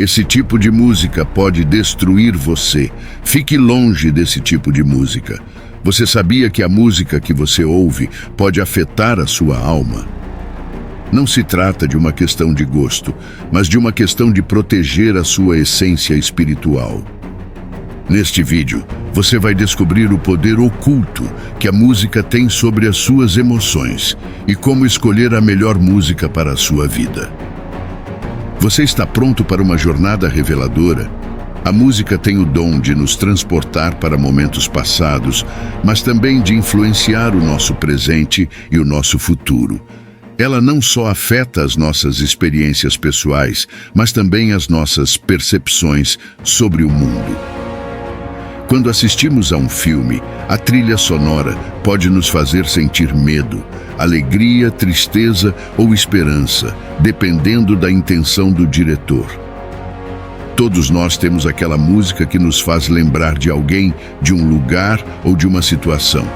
Esse tipo de música pode destruir você. Fique longe desse tipo de música. Você sabia que a música que você ouve pode afetar a sua alma? Não se trata de uma questão de gosto, mas de uma questão de proteger a sua essência espiritual. Neste vídeo, você vai descobrir o poder oculto que a música tem sobre as suas emoções e como escolher a melhor música para a sua vida. Você está pronto para uma jornada reveladora? A música tem o dom de nos transportar para momentos passados, mas também de influenciar o nosso presente e o nosso futuro. Ela não só afeta as nossas experiências pessoais, mas também as nossas percepções sobre o mundo. Quando assistimos a um filme, a trilha sonora pode nos fazer sentir medo, alegria, tristeza ou esperança, dependendo da intenção do diretor. Todos nós temos aquela música que nos faz lembrar de alguém, de um lugar ou de uma situação.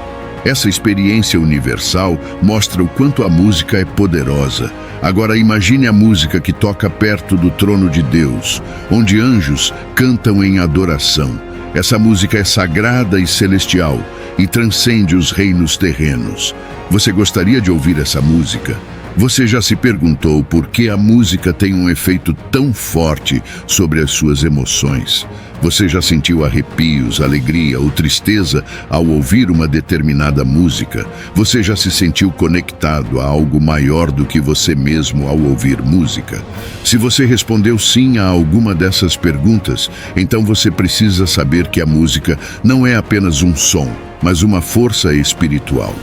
Essa experiência universal mostra o quanto a música é poderosa. Agora imagine a música que toca perto do trono de Deus, onde anjos cantam em adoração. Essa música é sagrada e celestial e transcende os reinos terrenos. Você gostaria de ouvir essa música? Você já se perguntou por que a música tem um efeito tão forte sobre as suas emoções? Você já sentiu arrepios, alegria ou tristeza ao ouvir uma determinada música? Você já se sentiu conectado a algo maior do que você mesmo ao ouvir música? Se você respondeu sim a alguma dessas perguntas, então você precisa saber que a música não é apenas um som, mas uma força espiritual.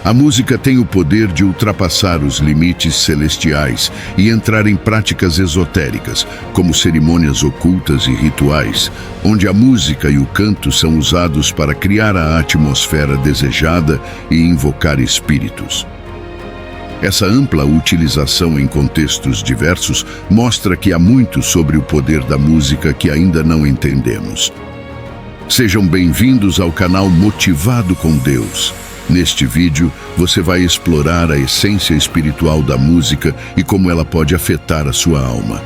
A música tem o poder de ultrapassar os limites celestiais e entrar em práticas esotéricas, como cerimônias ocultas e rituais, onde a música e o canto são usados para criar a atmosfera desejada e invocar espíritos. Essa ampla utilização em contextos diversos mostra que há muito sobre o poder da música que ainda não entendemos. Sejam bem-vindos ao canal Motivado com Deus. Neste vídeo, você vai explorar a essência espiritual da música e como ela pode afetar a sua alma.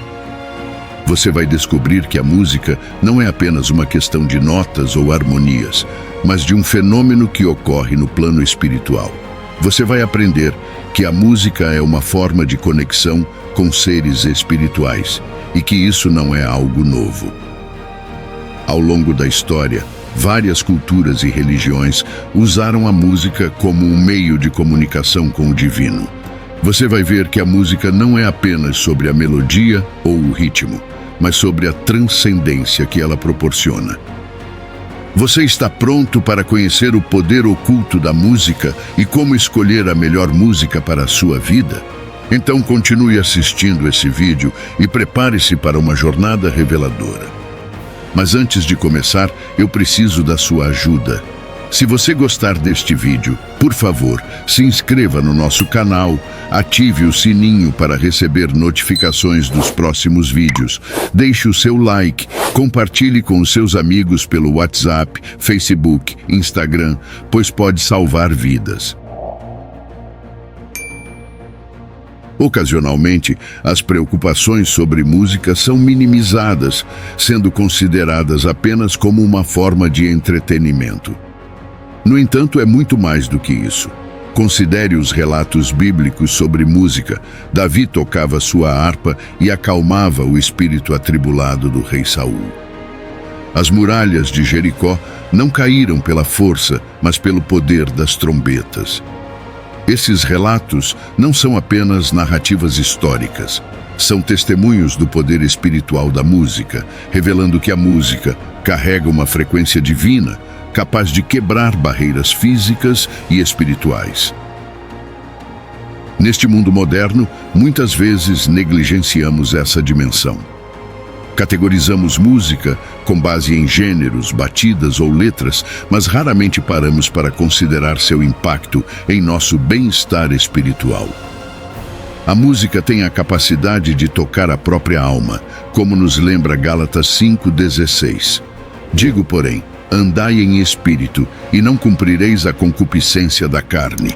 Você vai descobrir que a música não é apenas uma questão de notas ou harmonias, mas de um fenômeno que ocorre no plano espiritual. Você vai aprender que a música é uma forma de conexão com seres espirituais e que isso não é algo novo. Ao longo da história, várias culturas e religiões usaram a música como um meio de comunicação com o divino. Você vai ver que a música não é apenas sobre a melodia ou o ritmo, mas sobre a transcendência que ela proporciona. Você está pronto para conhecer o poder oculto da música e como escolher a melhor música para a sua vida? Então continue assistindo esse vídeo e prepare-se para uma jornada reveladora. Mas antes de começar, eu preciso da sua ajuda. Se você gostar deste vídeo, por favor, se inscreva no nosso canal, ative o sininho para receber notificações dos próximos vídeos, deixe o seu like, compartilhe com os seus amigos pelo WhatsApp, Facebook, Instagram, pois pode salvar vidas. Ocasionalmente, as preocupações sobre música são minimizadas, sendo consideradas apenas como uma forma de entretenimento. No entanto, é muito mais do que isso. Considere os relatos bíblicos sobre música. Davi tocava sua harpa e acalmava o espírito atribulado do rei Saul. As muralhas de Jericó não caíram pela força, mas pelo poder das trombetas. Esses relatos não são apenas narrativas históricas, são testemunhos do poder espiritual da música, revelando que a música carrega uma frequência divina, capaz de quebrar barreiras físicas e espirituais. Neste mundo moderno, muitas vezes negligenciamos essa dimensão. Categorizamos música com base em gêneros, batidas ou letras, mas raramente paramos para considerar seu impacto em nosso bem-estar espiritual. A música tem a capacidade de tocar a própria alma, como nos lembra Gálatas 5,16. Digo, porém, andai em espírito, e não cumprireis a concupiscência da carne.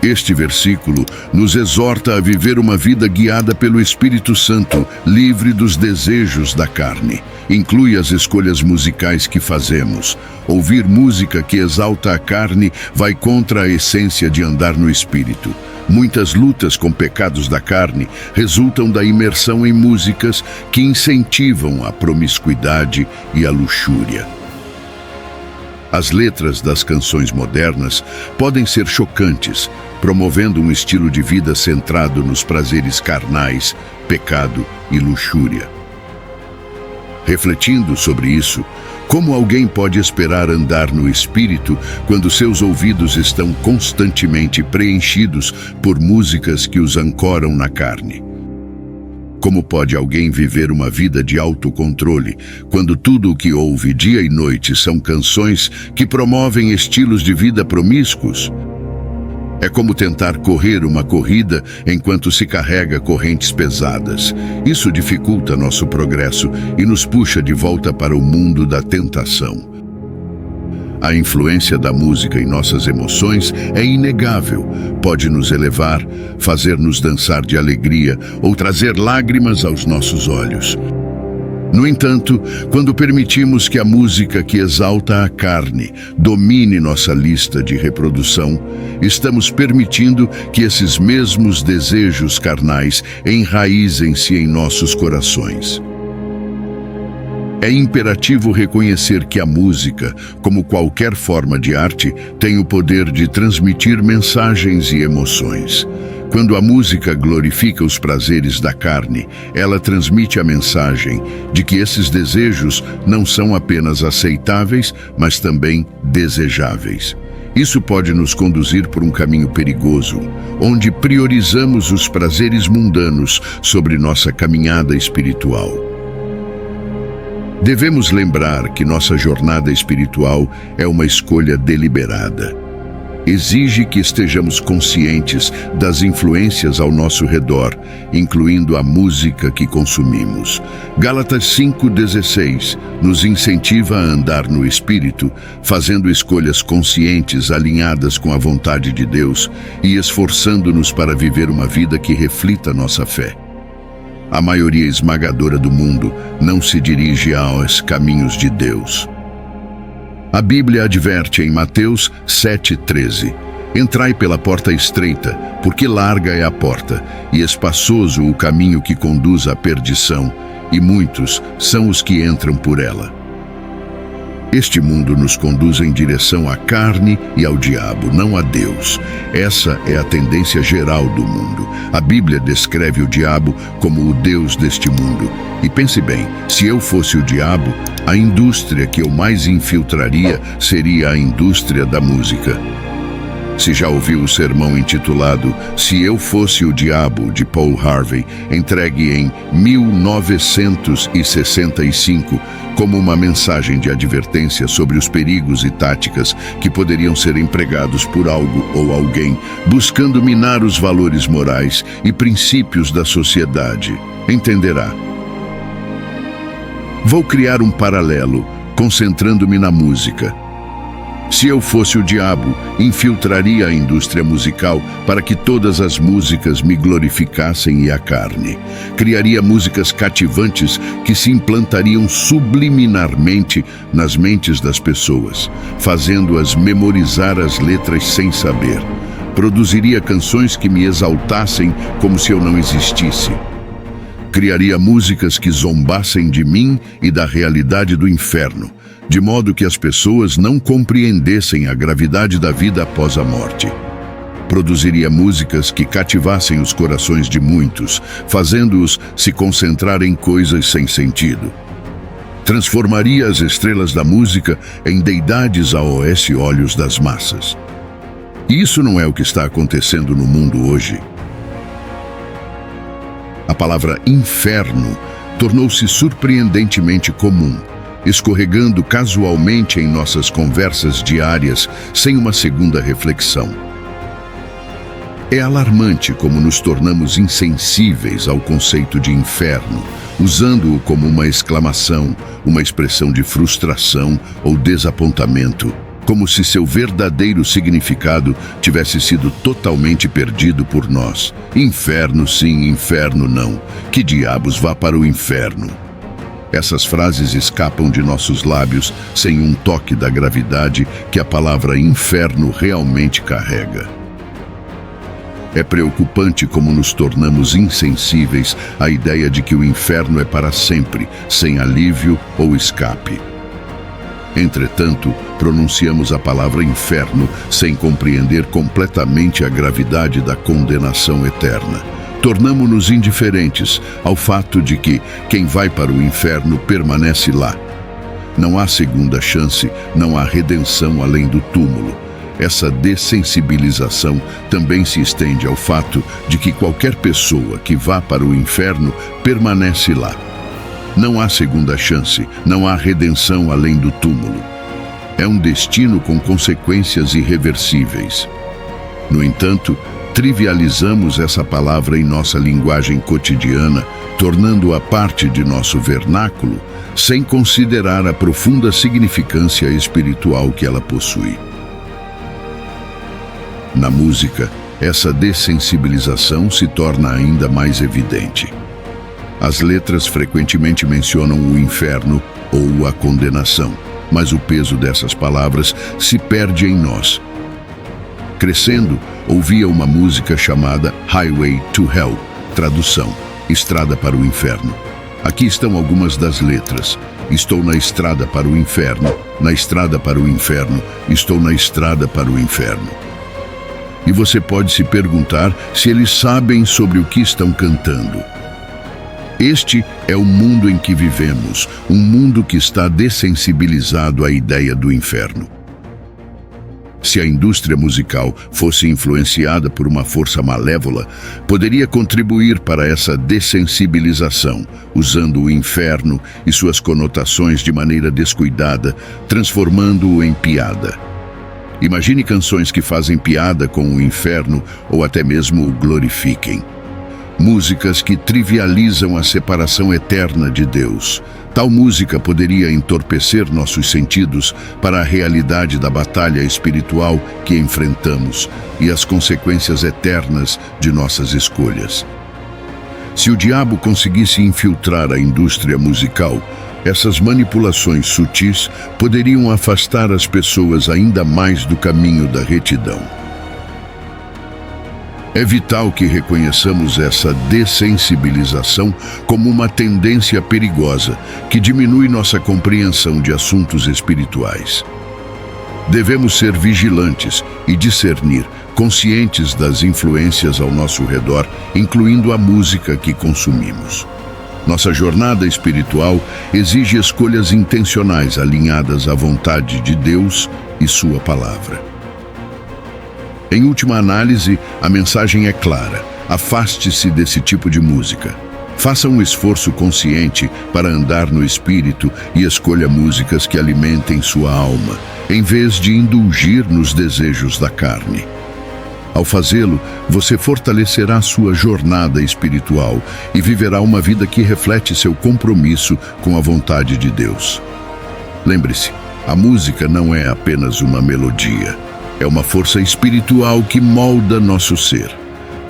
Este versículo nos exorta a viver uma vida guiada pelo Espírito Santo, livre dos desejos da carne. Inclui as escolhas musicais que fazemos. Ouvir música que exalta a carne vai contra a essência de andar no Espírito. Muitas lutas com pecados da carne resultam da imersão em músicas que incentivam a promiscuidade e a luxúria. As letras das canções modernas podem ser chocantes, promovendo um estilo de vida centrado nos prazeres carnais, pecado e luxúria. Refletindo sobre isso, como alguém pode esperar andar no Espírito quando seus ouvidos estão constantemente preenchidos por músicas que os ancoram na carne? Como pode alguém viver uma vida de autocontrole quando tudo o que ouve dia e noite são canções que promovem estilos de vida promíscuos? É como tentar correr uma corrida enquanto se carrega correntes pesadas. Isso dificulta nosso progresso e nos puxa de volta para o mundo da tentação. A influência da música em nossas emoções é inegável. Pode nos elevar, fazer-nos dançar de alegria ou trazer lágrimas aos nossos olhos. No entanto, quando permitimos que a música que exalta a carne domine nossa lista de reprodução, estamos permitindo que esses mesmos desejos carnais enraizem-se em nossos corações. É imperativo reconhecer que a música, como qualquer forma de arte, tem o poder de transmitir mensagens e emoções. Quando a música glorifica os prazeres da carne, ela transmite a mensagem de que esses desejos não são apenas aceitáveis, mas também desejáveis. Isso pode nos conduzir por um caminho perigoso, onde priorizamos os prazeres mundanos sobre nossa caminhada espiritual. Devemos lembrar que nossa jornada espiritual é uma escolha deliberada. Exige que estejamos conscientes das influências ao nosso redor, incluindo a música que consumimos. Gálatas 5,16 nos incentiva a andar no Espírito, fazendo escolhas conscientes alinhadas com a vontade de Deus e esforçando-nos para viver uma vida que reflita nossa fé. A maioria esmagadora do mundo não se dirige aos caminhos de Deus. A Bíblia adverte em Mateus 7,13: Entrai pela porta estreita, porque larga é a porta, e espaçoso o caminho que conduz à perdição, e muitos são os que entram por ela. Este mundo nos conduz em direção à carne e ao diabo, não a Deus. Essa é a tendência geral do mundo. A Bíblia descreve o diabo como o Deus deste mundo. E pense bem, se eu fosse o diabo, a indústria que eu mais infiltraria seria a indústria da música. Se já ouviu o sermão intitulado Se Eu Fosse o Diabo, de Paul Harvey, entregue em 1965, como uma mensagem de advertência sobre os perigos e táticas que poderiam ser empregados por algo ou alguém buscando minar os valores morais e princípios da sociedade, entenderá. Vou criar um paralelo, concentrando-me na música. Se eu fosse o diabo, infiltraria a indústria musical para que todas as músicas me glorificassem e a carne. Criaria músicas cativantes que se implantariam subliminarmente nas mentes das pessoas, fazendo-as memorizar as letras sem saber. Produziria canções que me exaltassem como se eu não existisse. Criaria músicas que zombassem de mim e da realidade do inferno, de modo que as pessoas não compreendessem a gravidade da vida após a morte. Produziria músicas que cativassem os corações de muitos, fazendo-os se concentrar em coisas sem sentido. Transformaria as estrelas da música em deidades aos olhos das massas. E isso não é o que está acontecendo no mundo hoje. A palavra inferno tornou-se surpreendentemente comum, escorregando casualmente em nossas conversas diárias sem uma segunda reflexão. É alarmante como nos tornamos insensíveis ao conceito de inferno, usando-o como uma exclamação, uma expressão de frustração ou desapontamento, como se seu verdadeiro significado tivesse sido totalmente perdido por nós. Inferno sim, inferno não. Que diabos vá para o inferno? Essas frases escapam de nossos lábios sem um toque da gravidade que a palavra inferno realmente carrega. É preocupante como nos tornamos insensíveis à ideia de que o inferno é para sempre, sem alívio ou escape. Entretanto, pronunciamos a palavra inferno sem compreender completamente a gravidade da condenação eterna. Tornamo-nos indiferentes ao fato de que quem vai para o inferno permanece lá. Não há segunda chance, não há redenção além do túmulo. Essa dessensibilização também se estende ao fato de que qualquer pessoa que vá para o inferno permanece lá. Não há segunda chance, não há redenção além do túmulo. É um destino com consequências irreversíveis. No entanto, trivializamos essa palavra em nossa linguagem cotidiana, tornando-a parte de nosso vernáculo, sem considerar a profunda significância espiritual que ela possui. Na música, essa dessensibilização se torna ainda mais evidente. As letras frequentemente mencionam o inferno ou a condenação, mas o peso dessas palavras se perde em nós. Crescendo, ouvia uma música chamada Highway to Hell, tradução, Estrada para o Inferno. Aqui estão algumas das letras. Estou na estrada para o inferno, na estrada para o inferno, estou na estrada para o inferno. E você pode se perguntar se eles sabem sobre o que estão cantando. Este é o mundo em que vivemos, um mundo que está dessensibilizado à ideia do inferno. Se a indústria musical fosse influenciada por uma força malévola, poderia contribuir para essa dessensibilização, usando o inferno e suas conotações de maneira descuidada, transformando-o em piada. Imagine canções que fazem piada com o inferno ou até mesmo o glorifiquem. Músicas que trivializam a separação eterna de Deus. Tal música poderia entorpecer nossos sentidos para a realidade da batalha espiritual que enfrentamos e as consequências eternas de nossas escolhas. Se o diabo conseguisse infiltrar a indústria musical, essas manipulações sutis poderiam afastar as pessoas ainda mais do caminho da retidão. É vital que reconheçamos essa dessensibilização como uma tendência perigosa que diminui nossa compreensão de assuntos espirituais. Devemos ser vigilantes e discernir, conscientes das influências ao nosso redor, incluindo a música que consumimos. Nossa jornada espiritual exige escolhas intencionais alinhadas à vontade de Deus e Sua palavra. Em última análise, a mensagem é clara: afaste-se desse tipo de música. Faça um esforço consciente para andar no espírito e escolha músicas que alimentem sua alma, em vez de indulgir nos desejos da carne. Ao fazê-lo, você fortalecerá sua jornada espiritual e viverá uma vida que reflete seu compromisso com a vontade de Deus. Lembre-se, a música não é apenas uma melodia. É uma força espiritual que molda nosso ser.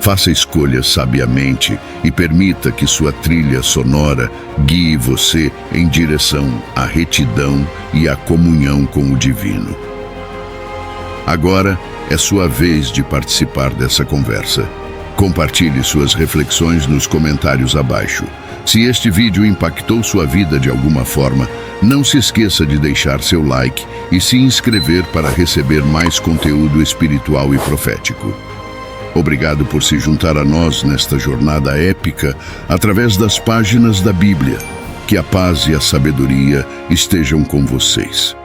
Faça escolhas sabiamente e permita que sua trilha sonora guie você em direção à retidão e à comunhão com o divino. Agora é sua vez de participar dessa conversa. Compartilhe suas reflexões nos comentários abaixo. Se este vídeo impactou sua vida de alguma forma, não se esqueça de deixar seu like e se inscrever para receber mais conteúdo espiritual e profético. Obrigado por se juntar a nós nesta jornada épica através das páginas da Bíblia. Que a paz e a sabedoria estejam com vocês.